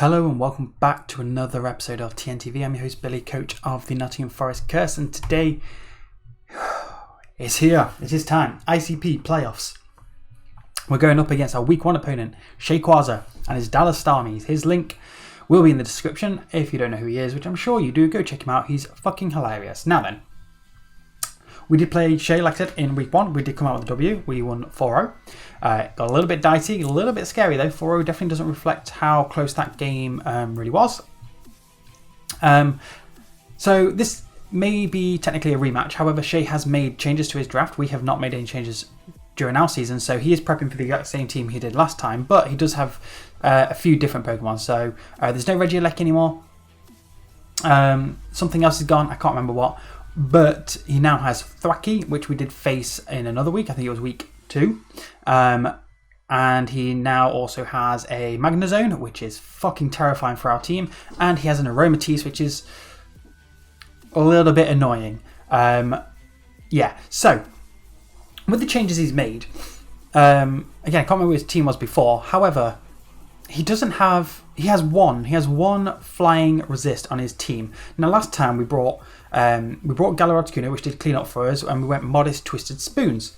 Hello and welcome back to another episode of TNTV. I'm your host Billy, coach of the Nottingham Forest Curse, and today it's here. It is time. ICP playoffs. We're going up against our week 1 opponent, Shayquaza, and his Dallas Starmies. His link will be in the description. If you don't know who he is, which I'm sure you do, go check him out. He's fucking hilarious. Now then, we did play Shay, like I said, in week 1. We did come out with a W. We won 4-0. Got a little bit dicey, a little bit scary though. 4-0 definitely doesn't reflect how close that game really was. So this may be technically a rematch. However, Shay has made changes to his draft. We have not made any changes during our season, so he is prepping for the exact same team he did last time, but he does have a few different Pokemon. So there's no Regieleki anymore. Something else is gone. I can't remember what. But he now has Thwacky, which we did face in another week. I think it was week 2. And he now also has a Magnezone, which is fucking terrifying for our team. And he has an Aromatisse, which is a little bit annoying. Yeah, so with the changes he's made, again, I can't remember what his team was before. However, he has one flying resist on his team. Now, last time we brought Galarian, which did clean up for us, and we went Modest Twisted Spoons.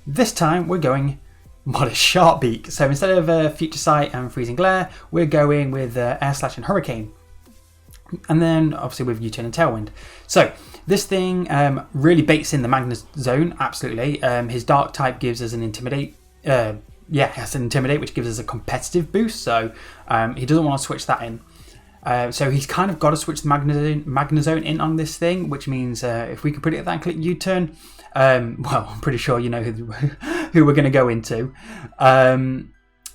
This time we're going Modest Sharpbeak. So instead of Future Sight and Freezing Glare, we're going with Air Slash and Hurricane. And then obviously with U-Turn and Tailwind. So this thing really baits in the Magnezone, absolutely. His Dark type gives us an Intimidate. It has an Intimidate, which gives us a competitive boost. So he doesn't want to switch that in. So he's kind of got to switch the Magnezone in on this thing, which means if we can predict that and click U-turn, well, I'm pretty sure you know who we're going to go into.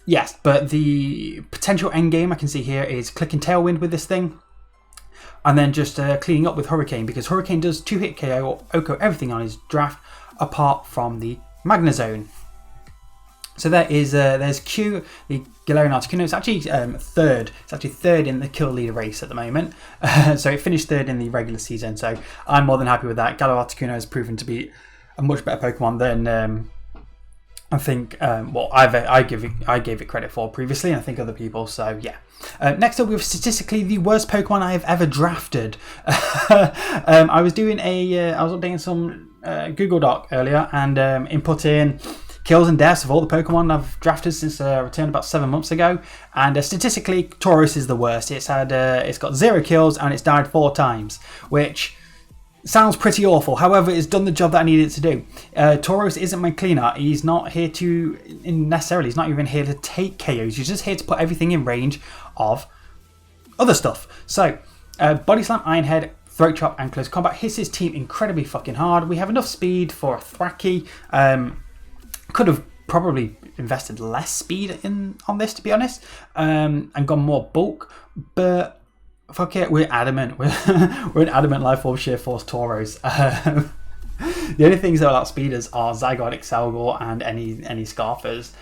Yes, but the potential end game I can see here is clicking Tailwind with this thing, and then just cleaning up with Hurricane, because Hurricane does 2-hit KO or OHKO everything on his draft apart from the Magnezone. So there's Q, the Galarian Articuno. It's actually third. It's actually third in the kill leader race at the moment. So it finished third in the regular season. So I'm more than happy with that. Galarian Articuno has proven to be a much better Pokemon than I think. I gave it credit for previously, and I think other people. So yeah. Next up, we have statistically the worst Pokemon I have ever drafted. I was updating some Google Doc earlier and input in kills and deaths of all the Pokemon I've drafted since I returned about 7 months ago, and statistically, Tauros is the worst. It's got 0 kills and it's died 4 times, which sounds pretty awful. However, it's done the job that I needed it to do. Tauros isn't my cleaner. He's not here to necessarily. He's not even here to take KOs. He's just here to put everything in range of other stuff. So, Body Slam, Iron Head, Throat Chop, and Close Combat hits his team incredibly fucking hard. We have enough speed for a Thwacky. Could have probably invested less speed on this, to be honest, and gone more bulk, but fuck it, we're adamant. We're an adamant Life Orb Sheer Force Tauros. The only things that are out speeders are Zygarde, Excelgor, and any Scarfers.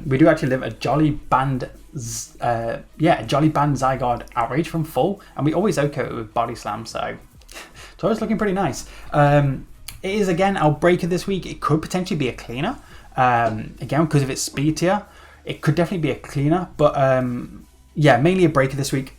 We do actually live a Jolly Band Zygarde Outrage from full, and we always OHKO it with Body Slam, so Tauros looking pretty nice. It is again our breaker this week. It could potentially be a cleaner. Again, because of its speed tier, it could definitely be a cleaner, but mainly a breaker this week.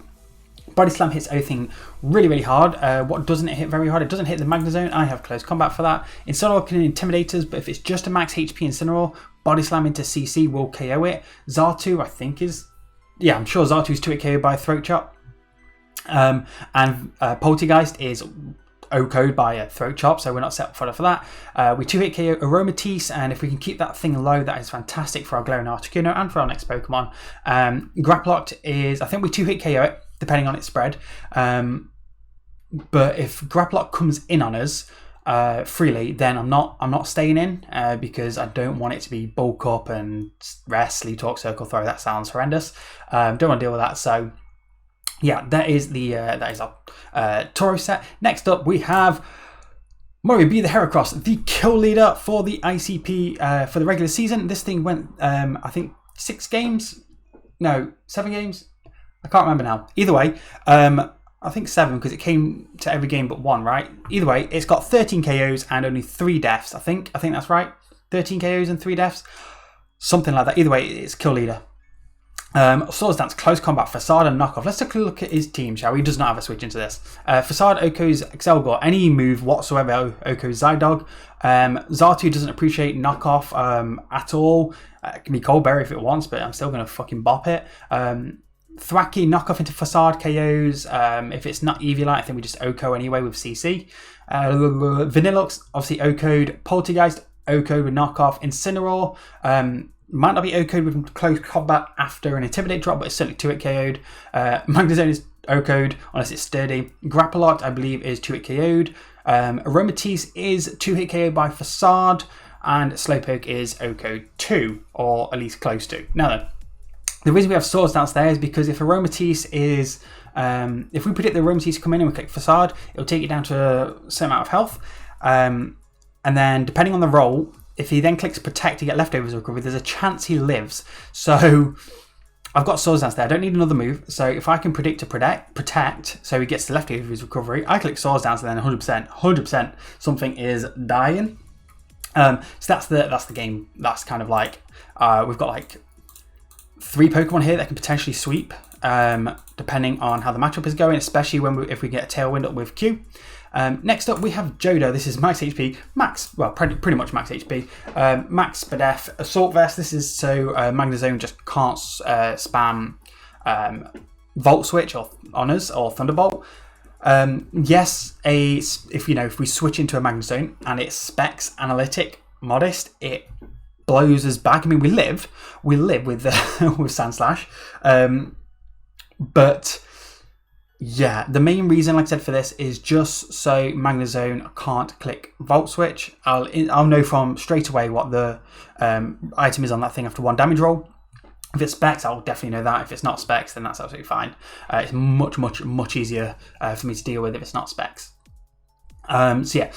Body Slam hits everything really, really hard. What doesn't it hit very hard? It doesn't hit the Magnezone. I have Close Combat for that. Incineroar can intimidate us, but if it's just a max HP Incineroar, Body Slam into CC will KO it. Xatu, I think I'm sure Xatu is 2-hit KO by Throat Chop. And Poltergeist is OHKO'd by a Throat Chop, so we're not set for that. We 2-hit KO Aromatisse, and if we can keep that thing low, that is fantastic for our Galarian Articuno and for our next Pokemon. Grapploct is, I think we 2-hit KO it, depending on its spread. But if Grapploct comes in on us freely, then I'm not staying in because I don't want it to be bulk up and rest, sleep, talk, circle, throw. That sounds horrendous. Don't want to deal with that. So yeah, that is our Tauros set. Next up, we have Mario B. the Heracross, the kill leader for the ICP for the regular season. This thing went, I think, 7 games. I can't remember now. Either way, I think 7 because it came to every game but 1, right? Either way, it's got 13 KOs and only 3 deaths. I think that's right. 13 KOs and 3 deaths. Something like that. Either way, it's kill leader. Swords Dance, Close Combat, Facade and Knockoff. Let's take a look at his team, shall we? He does not have a switch into this. Facade, Oko's Excelgor, any move whatsoever, Oko's Zydog. Zartu doesn't appreciate Knockoff at all. It can be Coldberry if it wants, but I'm still going to fucking bop it. Thwacky, Knockoff into Facade KOs. If it's not Eviolite, I think we just Oko anyway with CC. Vanillux, obviously Oko'd. Poltergeist, Oko with Knockoff. Incineroar, might not be Oko'd with Close Combat after an Intimidate drop, but it's certainly 2-hit KO'd. Magnezone is Oko'd unless it's Sturdy. Grapploct, I believe, is 2-hit KO'd. Aromatisse is 2-hit KO by Facade. And Slowpoke is Oko'd 2, or at least close to. Now then, the reason we have Swords Dance there is because if Aromatisse is... if we predict the Aromatisse come in and we click Facade, it'll take it down to a certain amount of health. And then, depending on the roll, if he then clicks Protect to get Leftovers Recovery, there's a chance he lives. So, I've got Swords Dance there. I don't need another move. So, if I can predict to Protect, so he gets the Leftovers Recovery, I click Swords Dance and then 100% something is dying. So that's the game. That's kind of like we've got like 3 Pokemon here that can potentially sweep, depending on how the matchup is going, especially if we get a Tailwind up with Q. Next up we have Jodo. This is max HP, pretty much max HP. Max Spadef, Assault Vest. This is so Magnezone just can't spam Volt Switch or Honors or Thunderbolt. Yes, if we switch into a Magnezone and it's Specs, Analytic, Modest, it blows us back. I mean, we live with with Sandslash, but yeah, the main reason, like I said, for this is just so Magnezone can't click Volt Switch. I'll know from straight away what the item is on that thing after 1 damage roll. If it's Specs, I'll definitely know that. If it's not Specs, then that's absolutely fine. It's much easier for me to deal with if it's not Specs. So yeah,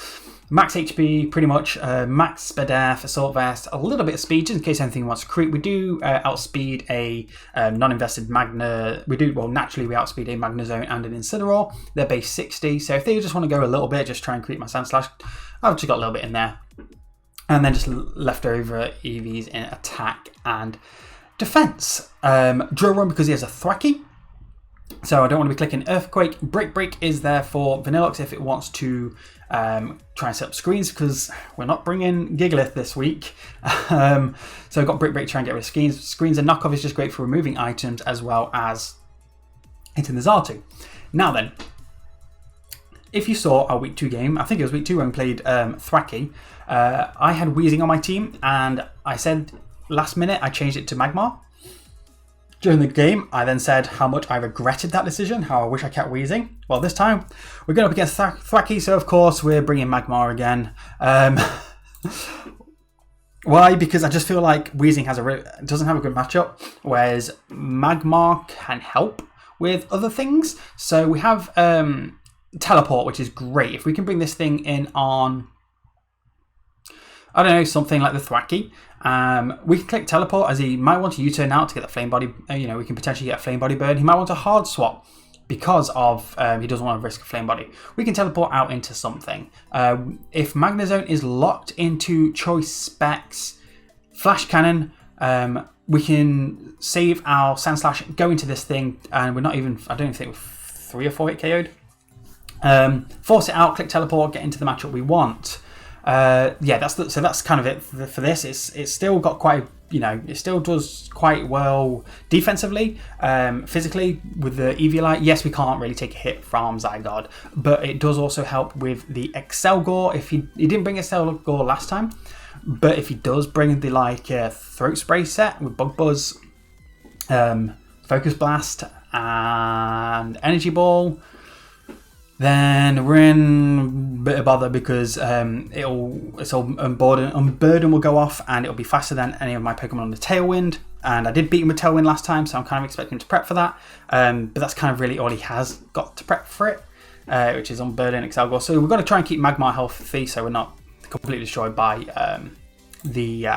max HP, pretty much. Max Spadef, Assault Vest, a little bit of speed, just in case anything wants to creep. We do outspeed a non-invested Magna. Naturally we outspeed a Magnezone and an Incineroar. They're base 60, so if they just want to go a little bit, just try and creep my Sandslash, I've just got a little bit in there. And then just leftover EVs in attack and defense. Drill Run because he has a Thwacky, so I don't want to be clicking Earthquake. Brick Break is there for Vanillux if it wants to try and set up screens, because we're not bringing Gigalith this week. So I've got Brick Break to try and get rid of screens. Screens and Knockoff is just great for removing items as well as hitting the Zartu. Now then, if you saw our week 2 game, I think it was week 2 when we played Thwacky, I had Wheezing on my team, and I said last minute I changed it to Magmar. During the game, I then said how much I regretted that decision, how I wish I kept Wheezing. Well, this time, we're going up against Thwacky, so of course we're bringing Magmar again. Why? Because I just feel like Wheezing doesn't have a good matchup, whereas Magmar can help with other things. So we have Teleport, which is great. If we can bring this thing in on, I don't know, something like the Thwacky, we can click Teleport, as he might want to U-turn out to get the Flame Body. We can potentially get a Flame Body burn. He might want a hard swap because of he doesn't want to risk a Flame Body. We can teleport out into something. If Magnezone is locked into Choice Specs, Flash Cannon, we can save our Sandslash, go into this thing, and we're not even, I don't even think we're 3 or 4 hit KO'd. Force it out, click Teleport, get into the matchup we want. Yeah, so that's kind of it for this. It's still got quite, it still does quite well defensively, physically with the Eviolite. Yes, we can't really take a hit from Zygarde, but it does also help with the Excelgor. If he didn't bring Excelgor last time, but if he does bring the Throat Spray set with Bug Buzz, Focus Blast, and Energy Ball, then we're in a bit of bother, because Unburden will go off and it'll be faster than any of my Pokemon on the Tailwind. And I did beat him with Tailwind last time, so I'm kind of expecting him to prep for that. But that's kind of really all he has got to prep for it, which is Unburden, Excelgor. So we've got to try and keep Magmar healthy so we're not completely destroyed by the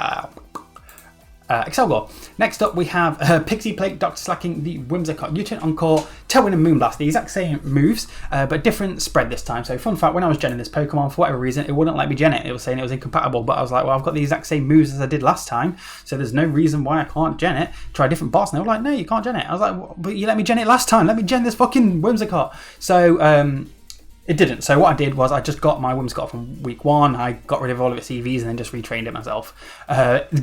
Excelgor. Next up, we have Pixie Plate, Dr. Slacking, the Whimsicott, U-Turn, Encore, Tailwind, and Moonblast. The exact same moves, but different spread this time. So, fun fact, when I was genning this Pokemon, for whatever reason, it wouldn't let me gen it. It was saying it was incompatible, but I was like, well, I've got the exact same moves as I did last time, so there's no reason why I can't gen it. Try a different boss, and they were like, no, you can't gen it. I was like, well, but you let me gen it last time. Let me gen this fucking Whimsicott. So, it didn't. So what I did was I just got my Whimsicott from week 1. I got rid of all of its EVs and then just retrained it myself.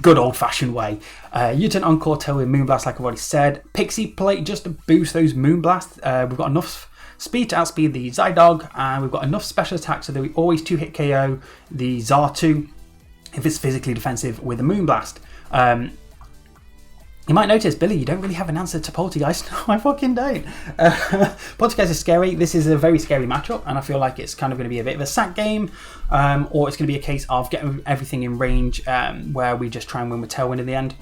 Good old-fashioned way. U-Turn, Encore, Tailwind, Moonblast, like I've already said. Pixie Plate just to boost those Moonblasts. We've got enough speed to outspeed the Zydog, and we've got enough special attack so that we always 2-hit KO the Zartu if it's physically defensive with a Moonblast. You might notice, Billy, you don't really have an answer to Poltergeist. No, I fucking don't. Poltergeist is scary. This is a very scary matchup, and I feel like it's kind of going to be a bit of a sack game, or it's going to be a case of getting everything in range where we just try and win with Tailwind in the end.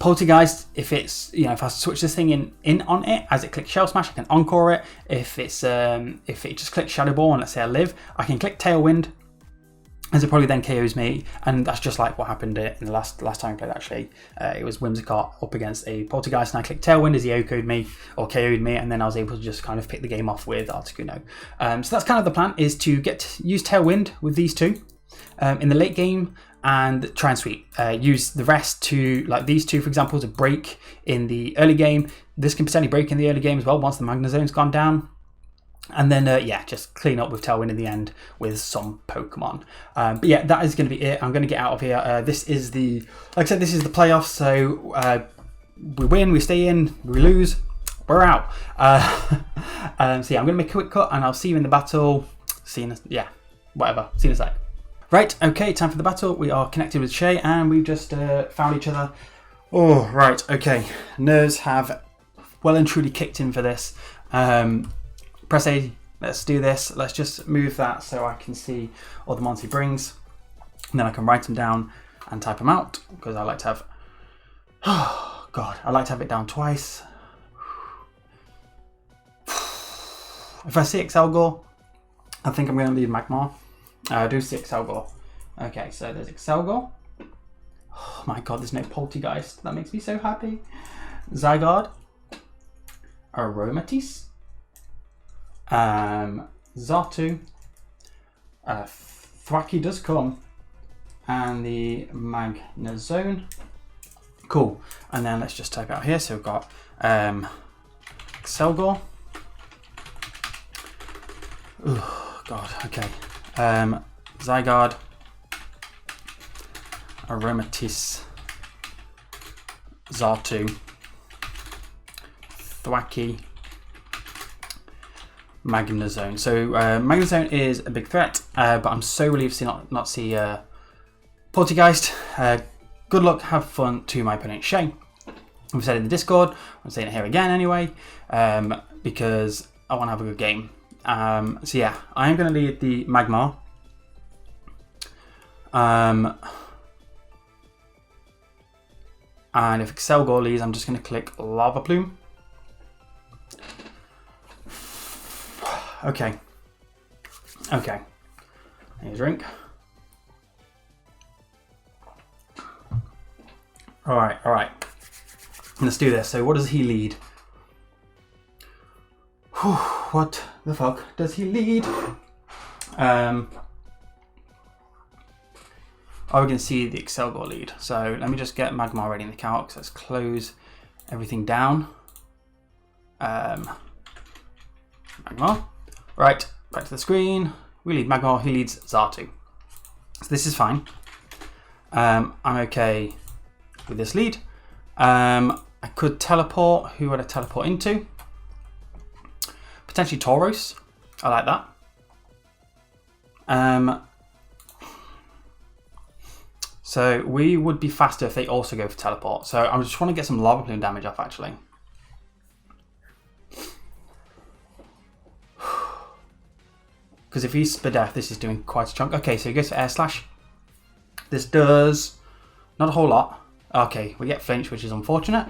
Poltergeist, if it's, you know, if I switch this thing in on it as it clicks Shell Smash, I can Encore it. If it just clicks Shadow Ball and let's say I live, I can click Tailwind, as it probably then KOs me, and that's just like what happened in the last time I played actually. It was Whimsicott up against a Poltergeist, and I clicked Tailwind as he OK'd me, or KO'd me, and then I was able to just kind of pick the game off with Articuno. So that's kind of the plan, is to use Tailwind with these two in the late game, and try and sweep. Use the rest to, like these two for example, to break in the early game. This can potentially break in the early game as well once the Magnezone's gone down. And then, yeah, just clean up with Tailwind in the end with some Pokemon. But yeah, that is going to be it. I'm going to get out of here. This is the, like I said, this is the playoffs. So we win, we stay in, we lose, we're out. So yeah, I'm going to make a quick cut and I'll see you in the battle. See you in, yeah, whatever. See you in a sec. Right, okay, time for the battle. We are connected with Shay and we've just found each other. Oh, right, okay. Nerves have well and truly kicked in for this. Press A, let's do this. Let's just move that so I can see all the mons he brings. And then I can write them down and type them out, because I like to have, oh God, I like to have it down twice. If I see Excelgor, I think I'm going to leave Magmar. I do see Excelgor. Okay, so there's Excelgor. Oh my God, there's no Poltergeist. That makes me so happy. Zygarde. Aromatisse. Zartu, Thwacky does come, and the Magnezone. Cool. And then let's just type out here. So we've got Excelgor. Oh God. Okay. Zygarde, Aromatisse, Zartu, Thwacky, Magnezone. So Magnezone is a big threat, but I'm so relieved to not see Poltergeist. Good luck, have fun to my opponent Shay. I've said it in the Discord, I'm saying it here again anyway, because I want to have a good game. So yeah, I am going to lead the Magmar. And if Excelgor leads, I'm just going to click Lava Plume. Okay. Okay. Need a drink. Alright, alright. Let's do this. So what does he lead? Whew, what the fuck does he lead? Oh, we can see the Excelgor lead. So let me just get Magmar ready in the calc. So let's close everything down. Magmar. Right, back to the screen. We lead Magmar, he leads Zartu. So this is fine. I'm okay with this lead. I could teleport. Who would I teleport into? Potentially Tauros. I like that. So we would be faster if they also go for teleport. So I just want to get some Lava Plume damage off actually. Because if he's Spadef, this is doing quite a chunk. Okay, so he goes for Air Slash. This does not a whole lot. Okay, we get Flinch, which is unfortunate.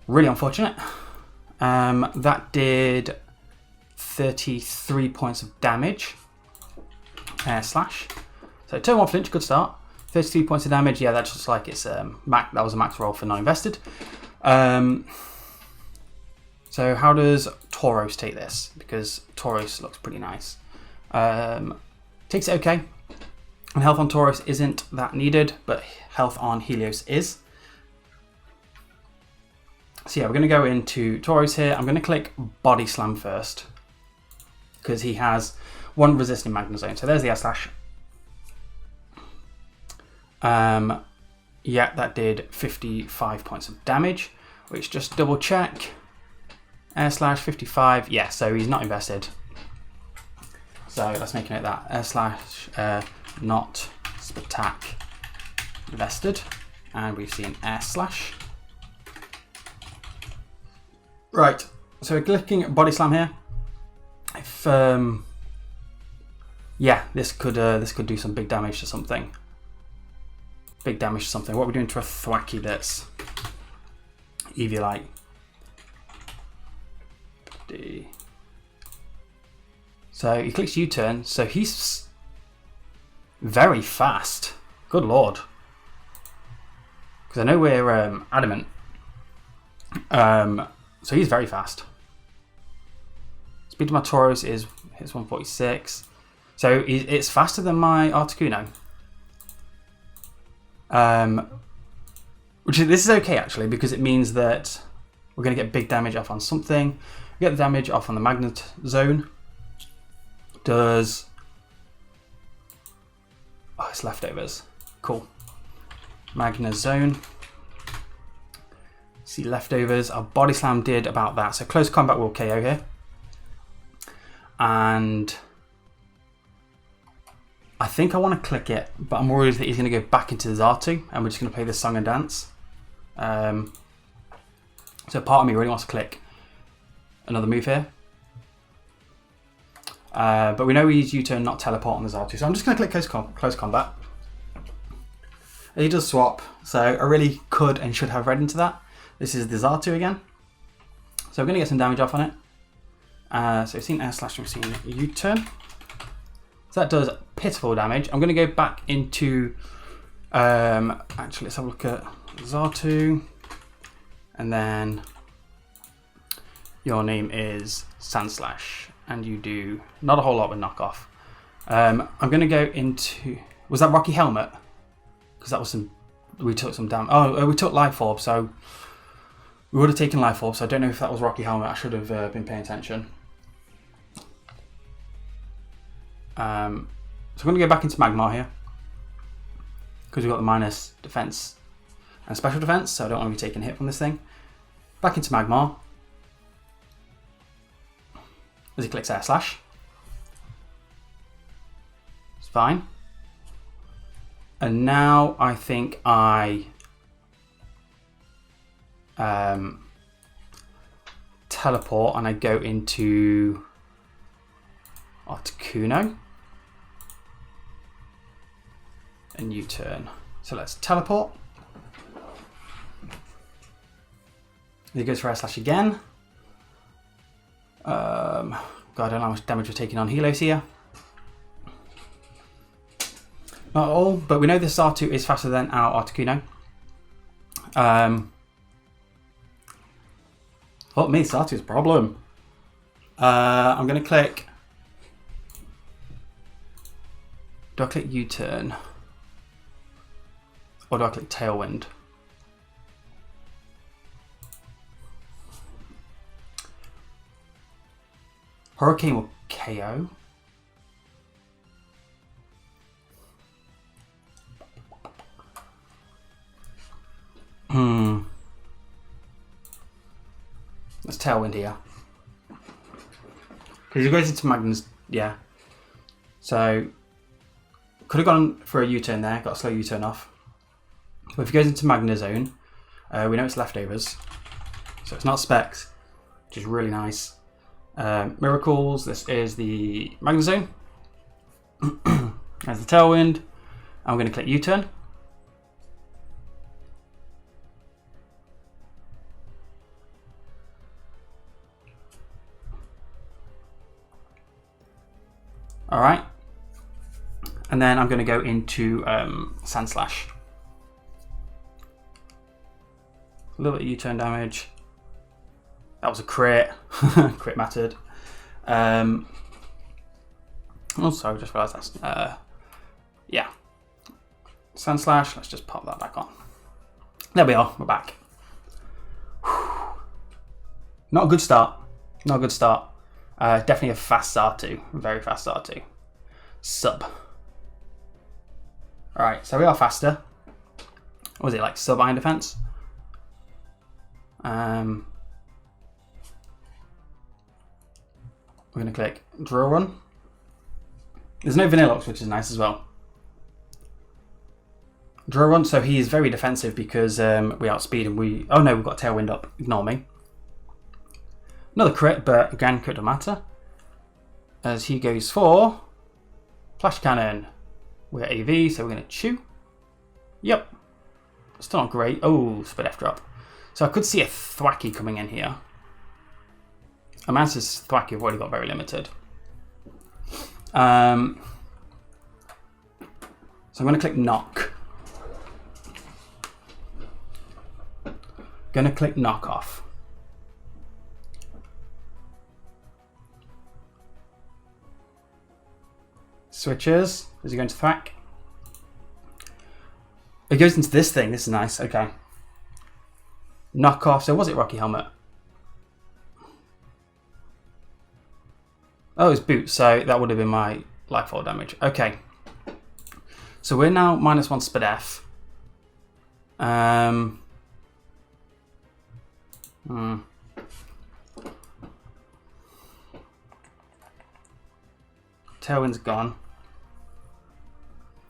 Really unfortunate. That did 33 points of damage. Air Slash. So turn 1 Flinch, good start. 32 points of damage. Yeah, that's just like it's that was a max roll for non-invested. So how does Tauros take this? Because Tauros looks pretty nice. Takes it okay. And health on Tauros isn't that needed, but health on Helios is. So yeah, we're going to go into Tauros here. I'm going to click Body Slam first, because he has 1 resisting Magna Zone. So there's the air slash. Yeah, that did 55 points of damage, which just double check. Air slash 55. Yeah, so he's not invested. So let's make a note of that. Air slash not Spatak invested. And we see an air slash. Right, so we're clicking Body Slam here. If yeah, this could do some big damage to something. Big damage to something. What are we doing to a Thwacky that's Eviolite? D. So he clicks U-turn, so he's very fast. Good lord. Because I know we're adamant. So he's very fast. Speed of my Tauros is 146. So it's faster than my Articuno. This is okay actually, because it means that we're going to get big damage off on something. We get the damage off on the Magnet Zone. Does... Oh, it's leftovers. Cool. Magna Zone. See leftovers. Our Body Slam did about that. So close combat will KO here. And I think I want to click it, but I'm worried that he's going to go back into the Xatu, and we're just going to play this song and dance. So part of me really wants to click another move here. But we know we use U-turn, not teleport on the Xatu. So I'm just going to click close combat. And he does swap, so I really could and should have read into that. This is the Xatu again. So we're going to get some damage off on it. So we've seen air slash, we've seen U-turn. So that does pitiful damage. I'm going to go back into... actually, let's have a look at Xatu. And then your name is Sandslash. And you do not a whole lot with knockoff. I'm going to go into... Was that Rocky Helmet? Because that was some... We took some damage. Oh, we took Life Orb, so... We would have taken Life Orb, so I don't know if that was Rocky Helmet. I should have been paying attention. So I'm going to go back into Magmar here. Because we've got the minus defense and special defense, so I don't want to be taking a hit from this thing. Back into Magmar. As he clicks air slash. It's fine. And now I think I teleport and I go into Articuno. And U-turn. So let's teleport. He goes for air slash again. God, I don't know how much damage we're taking on Helios here. Not all, but we know this R2 is faster than our Articuno. Fuck me, Sartu's problem. I'm going to click... Do I click U-turn? Or do I click Tailwind? Hurricane will KO. Let's Tailwind here. Because he goes into Magnus, yeah. So, could have gone for a U-turn there, got a slow U-turn off. But if he goes into Magna Zone, we know it's leftovers. So it's not specs, which is really nice. Miracles, this is the Magna Zone. There's the Tailwind. I'm going to click U-turn. Alright. And then I'm going to go into Sand Slash. A little bit of U-turn damage. That was a crit. Crit mattered. Also, I just realised that's... yeah. Sand Slash. Let's just pop that back on. There we are. We're back. Not a good start. Not a good start. Definitely a fast start too. Very fast start too. Sub. Alright, so we are faster. What was it, like sub iron defense? We're going to click drill run. There's no Vanillox, which is nice as well. Drill run, so he is very defensive because we outspeed and we... Oh no, we've got Tailwind up. Ignore me. Another crit, but again, crit don't matter. As he goes for... Flash Cannon. We're AV, so we're going to chew. Yep. Still not great. Oh, split F drop. So I could see a Thwacky coming in here. Amance's Thwacky have already got very limited. So I'm going to click knock. Going to click knock off. Switches. Is he going to thwack? It goes into this thing. This is nice. Okay. Knock off. So was it Rocky Helmet? Oh, it's boots. So that would have been my life fall damage. Okay. So we're now -1 sped F. Tailwind's gone.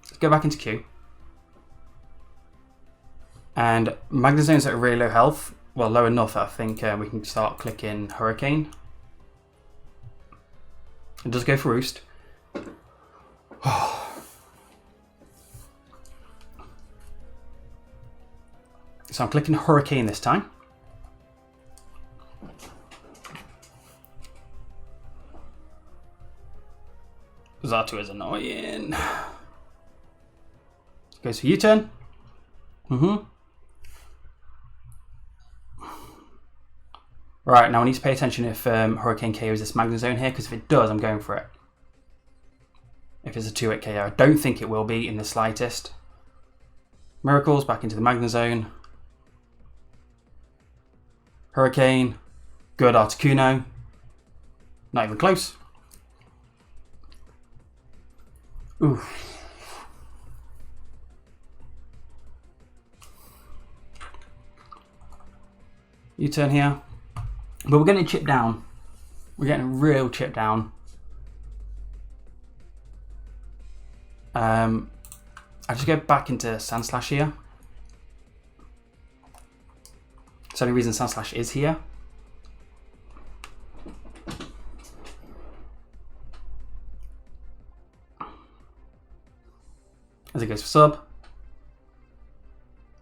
Let's go back into Q. And Magnezone's at really low health. Well, low enough, I think we can start clicking Hurricane. It does go for Roost. So I'm clicking Hurricane this time. Zato is annoying. Goes for U-turn. Right, now I need to pay attention if Hurricane KOs this Magnezone here, because if it does, I'm going for it. If it's a 2-hit KO. I don't think it will be in the slightest. Miracles back into the Magnezone. Hurricane. Good Articuno. Not even close. Oof. U-turn here. But we're getting a chip down. We're getting a real chip down. I just go back into Sand Slash here. It's the only reason Sand Slash is here. As it goes for sub.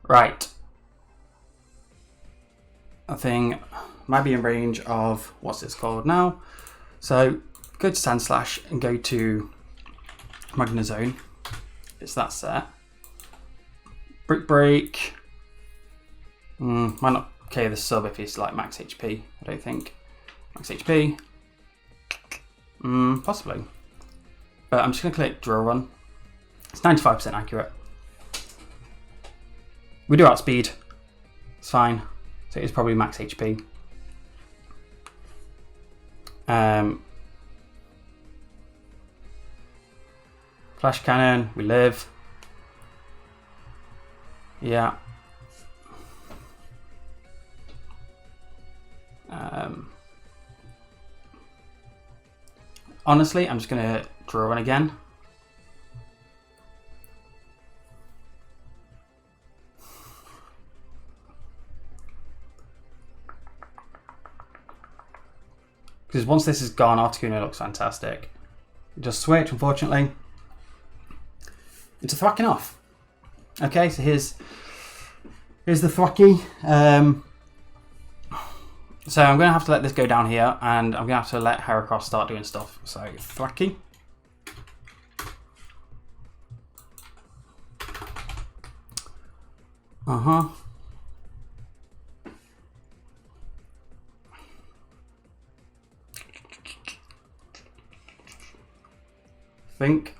Right. I think might be in range of, what's this called now? So go to Sand Slash and go to Magnezone. It's that set. Brick Break. Might not KO the sub if it's like max HP, I don't think. Max HP. Possibly. But I'm just going to click Drill Run. It's 95% accurate. We do outspeed. It's fine. So it's probably max HP. Flash Cannon, we live. Yeah. Honestly, I'm just going to draw one again. Because once this is gone, Articuno looks fantastic. Just switch, unfortunately. Into Thwacking off. Okay, so here's the Thwacky. So I'm going to have to let this go down here, and I'm going to have to let Heracross start doing stuff. So Thwacky. Uh-huh. I think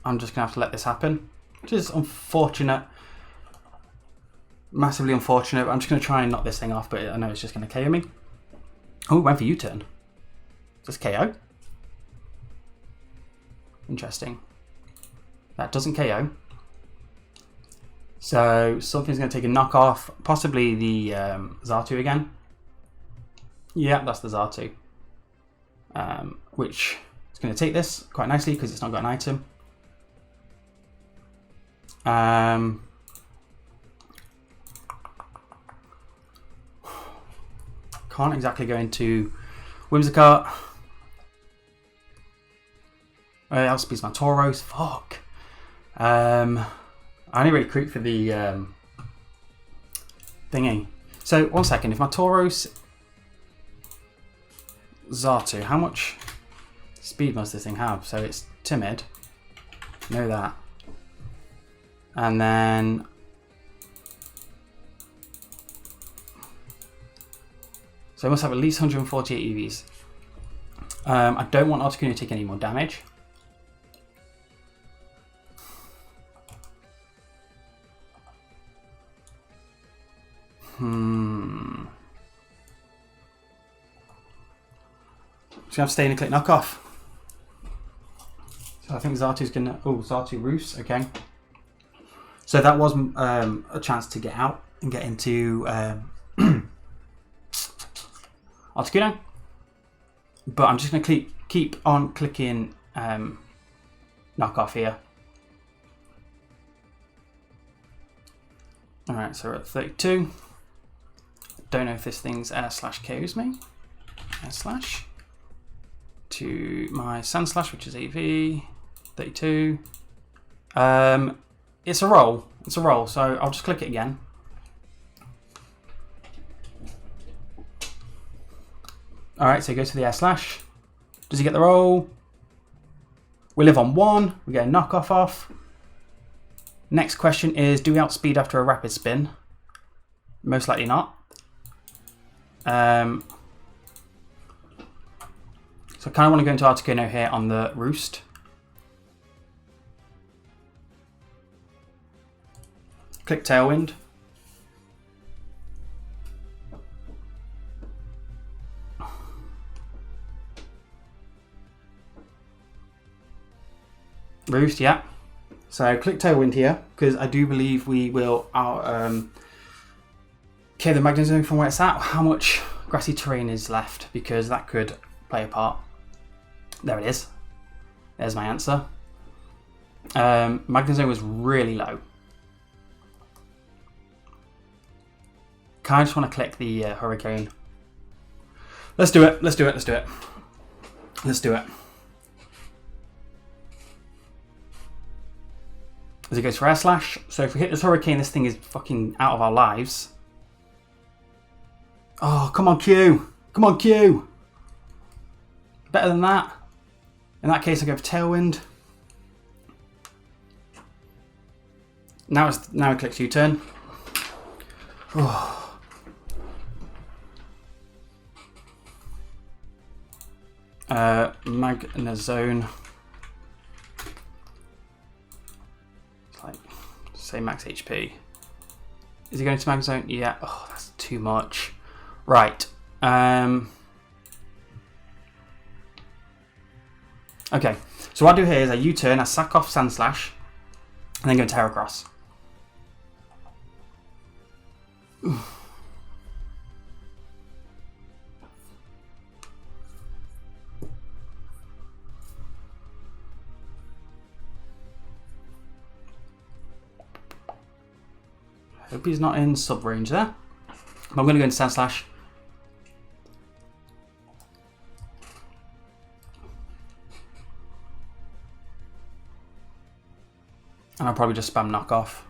I'm just going to have to let this happen, which is unfortunate. Massively unfortunate. I'm just going to try and knock this thing off, but I know it's just going to KO me. Oh, it went for U-turn. Just KO. Interesting. That doesn't KO. So something's going to take a knock off. Possibly the Xatu again. Yeah, that's the Xatu. Which is going to take this quite nicely because it's not got an item. Can't exactly go into Whimsicott. Outspeeds my Tauros. Fuck. I only really creep for the thingy. So, 1 second. If my Tauros Xatu, how much speed must this thing have? So it's timid. Know that. And then so I must have at least 148 EVs. I don't want Articuno to take any more damage. Just gonna have to stay in and click knockoff. So I think Xatu's gonna. Oh, Xatu Roos. Okay. So that was a chance to get out and get into Articuno. But I'm just going to keep on clicking knockoff here. Alright, so we're at 32. Don't know if this thing's air slash KOs me. Air slash. To my Sand Slash, which is AV. 32. It's a roll. It's a roll, so I'll just click it again. Alright, so he goes for the air slash. Does he get the roll? We live on 1. We get a knockoff off. Next question is, do we outspeed after a rapid spin? Most likely not. So I kind of want to go into Articuno here on the Roost. Click Tailwind. Roost, yeah. So click Tailwind here, because I do believe we will clear the Magnet Zone from where it's at. How much grassy terrain is left, because that could play a part. There it is. There's my answer. Magnet Zone was really low. I just want to click the Hurricane. Let's do it. Let's do it. Let's do it. Let's do it. As it goes for Air Slash. So if we hit this Hurricane, this thing is fucking out of our lives. Oh, come on, Q. Come on, Q. Better than that. In that case, I go for Tailwind. Now it clicks U-turn. Oh. Magnezone. It's like, say max HP. Is he going to Magnezone? Yeah. Oh, that's too much. Right. Okay. So what I do here is I U-turn, I sack off Sand Slash, and then go Terracross. Hope he's not in sub range there. But I'm going to go into Sand Slash. And I'll probably just spam knockoff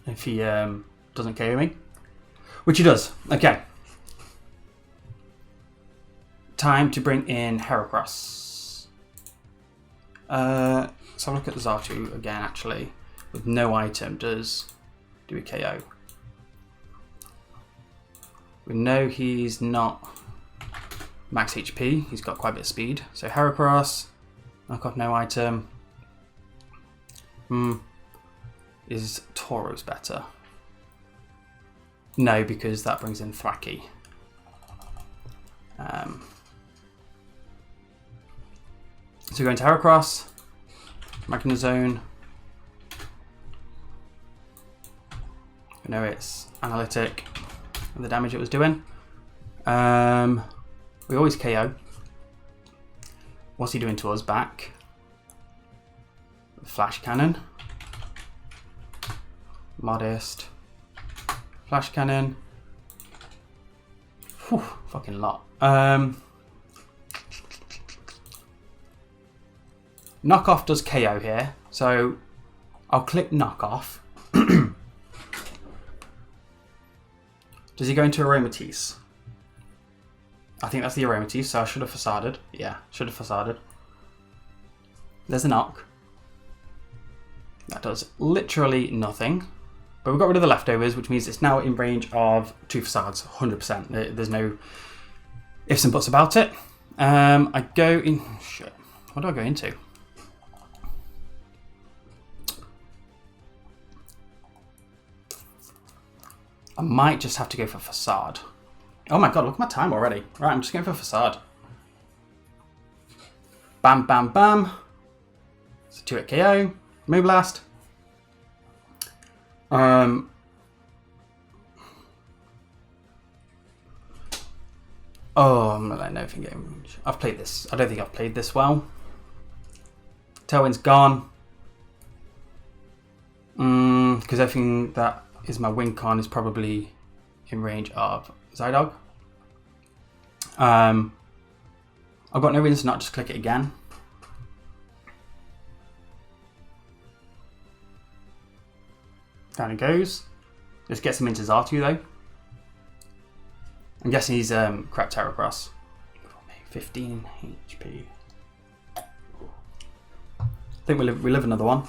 if he doesn't KO me, which he does. Okay. Time to bring in Heracross. Let's have a look at the Xatu again, actually. With no item, does do we KO? We know he's not max HP. He's got quite a bit of speed. So Heracross, knock off no item. Is Tauros better? No, because that brings in Thwacky. So we're going to Heracross, Magnezone. I know it's analytic of the damage it was doing. We always KO. What's he doing to us back? Flash Cannon. Modest. Flash Cannon. Whew, fucking lot. Knockoff does KO here, so I'll click Knockoff. Does he go into Aromatisse? I think that's the Aromatisse, so I should have facaded. Yeah, should have facaded. There's a knock. That does literally nothing. But we've got rid of the leftovers, which means it's now in range of 2 facades, 100%. There's no ifs and buts about it. I go in... Shit. What do I go into? I might just have to go for Facade. Oh my god, look at my time already. Right, I'm just going for Facade. Bam, bam, bam. It's a 2-hit KO. Moonblast. Oh, I'm not letting everything get in range. I've played this. I don't think I've played this well. Tailwind's gone. Because everything that is my win con is probably in range of Zydog. I've got no reason to not just click it again. Down it goes. Just gets him into Zartu though. I'm guessing he's crap Heracross. 15 HP. I think we live another one.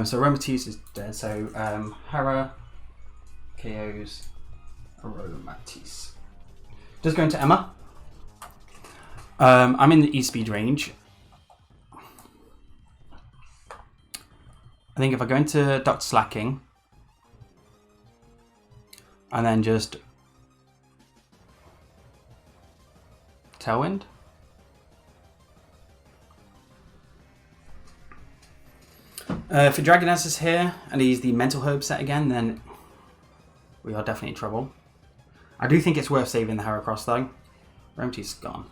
So Aromatisse is dead, so Hera KOs Aromatisse. Just going to Emma. I'm in the E-speed range. I think if I go into Dr. Slacking and then just Tailwind. If Dragoness is here and he's the Mental Herb set again, then we are definitely in trouble. I do think it's worth saving the Heracross though. Aromatisse is gone.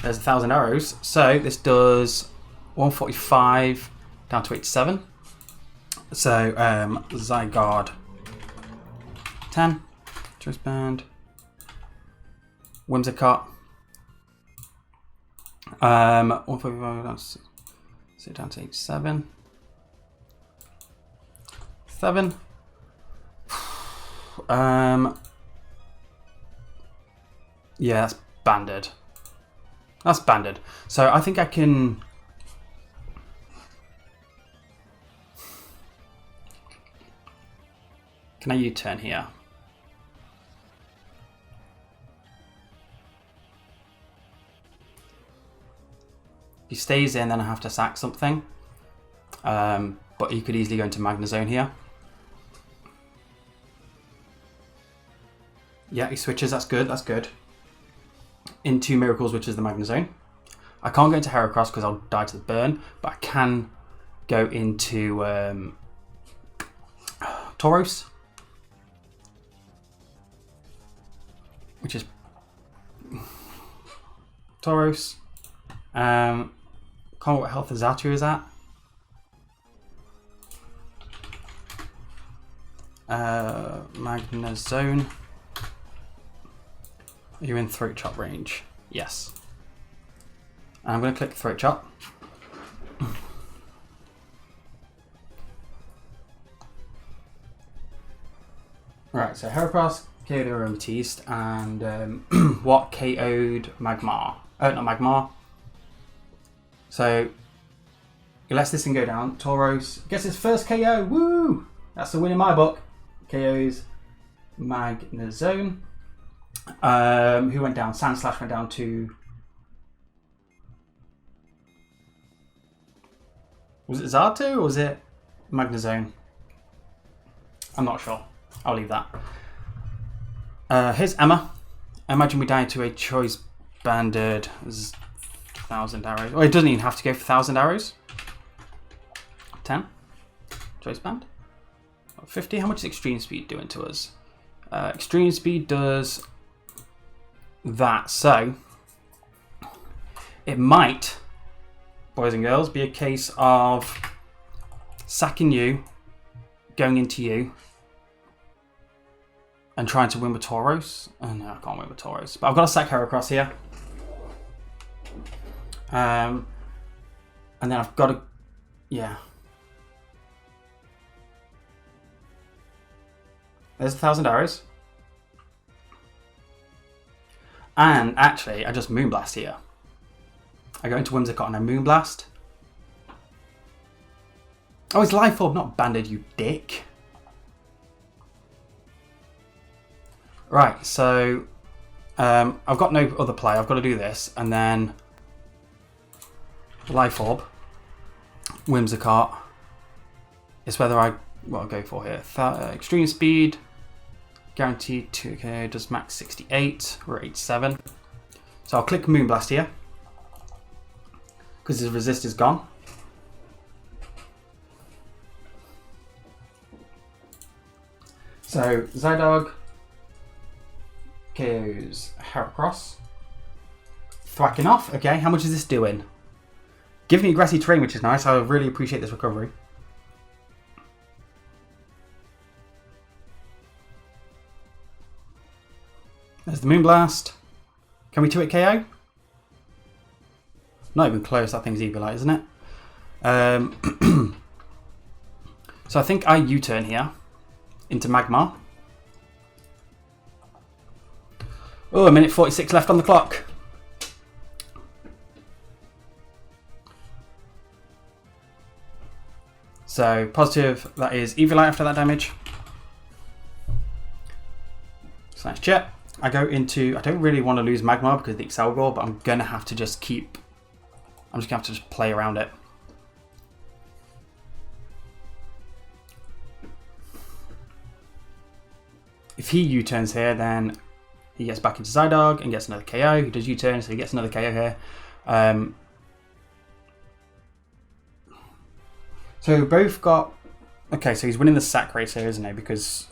There's 1,000 arrows. So this does 145 down to 87. So Zygarde 10. Choice Band. Whimsicott. 145 down to 87. 7. Yeah, that's banded. That's banded. So I think I can... Can I U-turn here? He stays in, then I have to sack something. But he could easily go into Magnezone here. Yeah, he switches. That's good. That's good. Into Miracles, which is the Magnezone. I can't go into Heracross because I'll die to the burn, but I can go into Tauros, which is Tauros. Can't remember what health the Zatu is at. Magnezone. Are you in Throat Chop range? Yes. And I'm going to click Throat Chop. Right, so Heracross KO'd the Aromatisse, and what KO'd Magmar? Not Magmar. So he lets this thing go down. Tauros gets his first KO. Woo! That's the win in my book. KO's Magnezone. Who went down? Sandslash went down to... Was it Zato or was it Magnezone? I'm not sure. I'll leave that. Here's Emma. Imagine we die to a choice banded 1,000 arrows. Oh, it doesn't even have to go for 1,000 arrows. 10. Choice band. 50. How much is extreme speed doing to us? Extreme speed does that. So it might, boys and girls, be a case of sacking you, going into you, and trying to win with Tauros. Oh no, I can't win with Tauros. But I've got to sack her across here. And then I've got to... Yeah. There's 1,000 arrows. And actually, I just Moonblast here. I go into Whimsicott and I Moonblast. Oh, it's Life Orb, not Banded, you dick. Right, so I've got no other play. I've got to do this, and then Life Orb, Whimsicott. It's whether what I'll go for here. Extreme Speed, guaranteed 2k, does max 68. We're at 87. So I'll click Moonblast here because his resist is gone. So Zydog KO's Heracross. Thwacking off. Okay, how much is this doing? Give me grassy terrain, which is nice. I really appreciate this recovery. There's the Moonblast. Can we 2-hit KO? Not even close. That thing's Evilite, isn't it? So I think I U-turn here into Magmar. Oh, a minute 46 left on the clock. So positive, that is Evilite after that damage. So nice jet. I go into, I don't really want to lose Magmar because of the Excelgor, but I'm going to have to just keep, I'm just going to have to just play around it. If he U-turns here, then he gets back into Zydog and gets another KO. He does U-turn, so he gets another KO here. So both got... Okay, so he's winning the sack race here, isn't he? Because,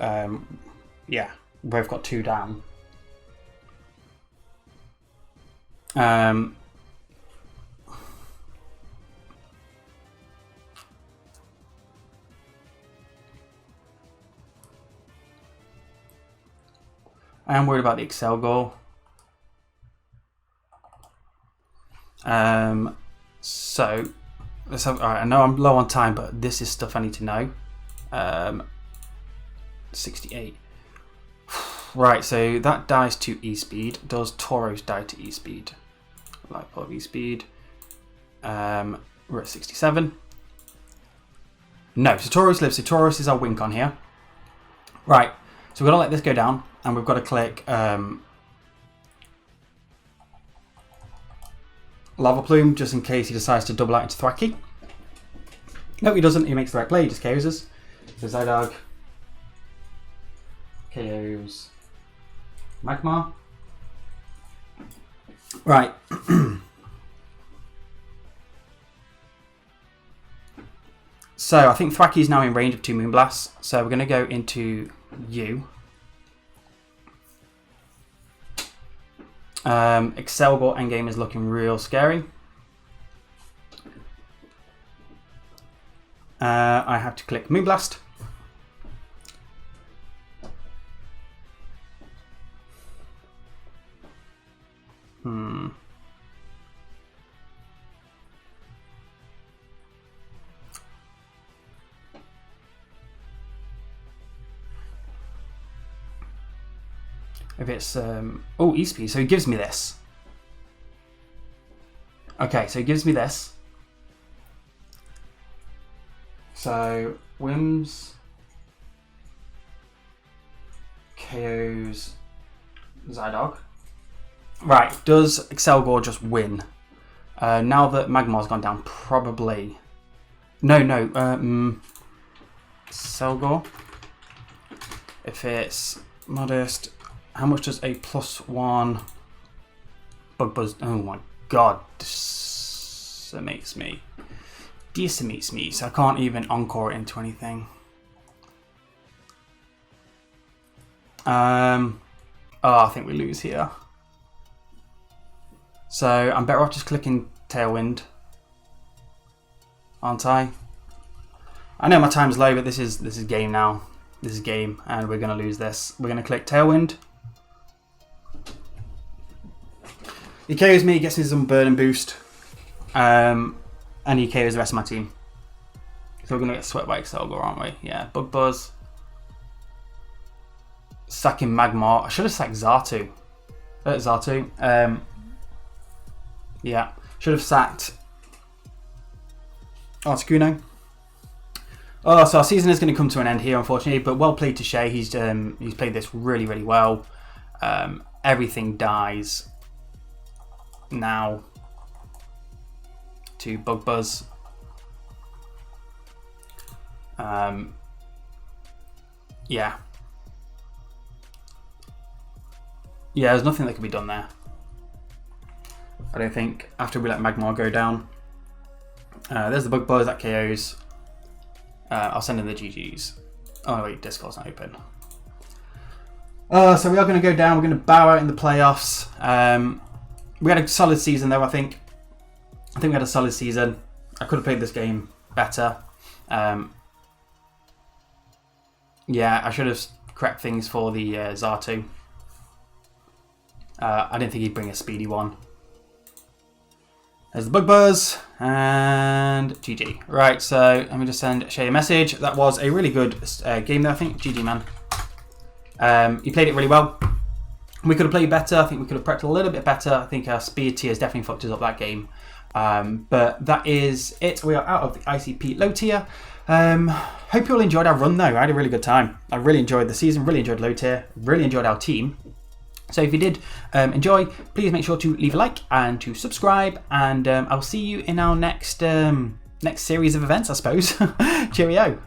yeah, both got 2 down. I am worried about the Excelgor. So let's have. All right, I know I'm low on time, but this is stuff I need to know. 68. Right, so that dies to E-Speed. Does Tauros die to E-Speed? Light Pulse E-Speed. We're at 67. No, so Tauros lives. So Tauros is our win con here. Right, so we've got to let this go down, and we've got to click Lava Plume, just in case he decides to double out into Thwacky. No, he doesn't. He makes the right play. He just KOs us. So Zydog KOs Magmar. Right. So I think Thwacky is now in range of 2 Moonblasts. So we're going to go into you. Excelgor endgame is looking real scary. I have to click Moonblast. If it's ICP, so he gives me this. Okay, so he gives me this. So Wims KOs Zydog. Right, does Excelgor just win? Now that Magmar's gone down, probably. No, Excelgor. If it's modest, how much does a +1 Bug Buzz? Oh my god, decimates me. So I can't even encore it into anything. Oh, I think we lose here. So I'm better off just clicking Tailwind, aren't I? I know my time's low, but this is game now. This is game, and we're gonna lose this. We're gonna click Tailwind. He KOs me, gets me some burn and boost, and he KOs the rest of my team. So we're gonna get swept by Excelgor, aren't we? Yeah, Bug Buzz. Sacking Magmar. I should have sacked Xatu. Yeah, should have sacked Articuno. Oh, so our season is going to come to an end here, unfortunately. But well played to Shay. He's played this really, really well. Everything dies now to Bug Buzz. Yeah. Yeah, there's nothing that can be done there. I don't think, after we let Magmar go down. There's the Bug Buzz that KOs. I'll send in the GGs. Oh wait, Discord's not open. So we are going to go down. We're going to bow out in the playoffs. We had a solid season though, I think. I think we had a solid season. I could have played this game better. Yeah, I should have correct things for the Xatu. I didn't think he'd bring a speedy one. There's the Bug Buzz and GG. Right, so let me just send Shay a message. That was a really good game there, I think. GG, man. You played it really well. We could have played better. I think we could have prepped a little bit better. I think our speed tiers definitely fucked us up that game. But that is it. We are out of the ICP low tier. Hope you all enjoyed our run though. I had a really good time. I really enjoyed the season, really enjoyed low tier, really enjoyed our team. So if you did enjoy, please make sure to leave a like and to subscribe, and I'll see you in our next series of events, I suppose. Cheerio.